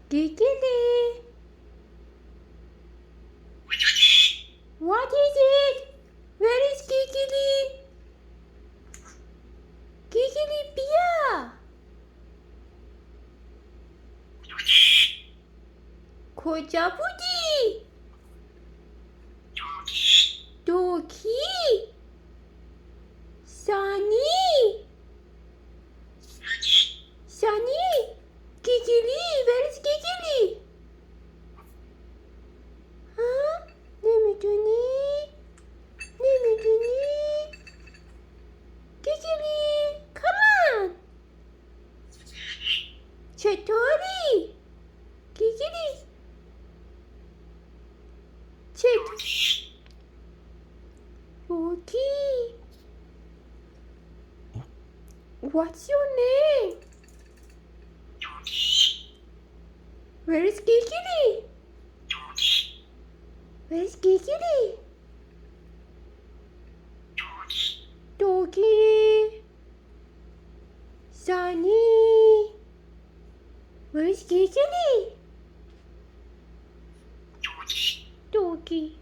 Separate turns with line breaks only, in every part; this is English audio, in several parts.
Giggly. What is it? Where is Giggly? Giggly Pia. Kocabuti. Doki. Sunny. Sunny. Giggly. Where is Giggly? Huh? Nemiduni. Nemiduni. Giggly. Come on. Chatori. Giggly. Chat. Doki. What's your name? Where is Giggly? Where is Giggly? Doggy. Sunny. Where is Giggly? Doggy.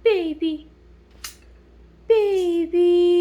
Baby. Baby.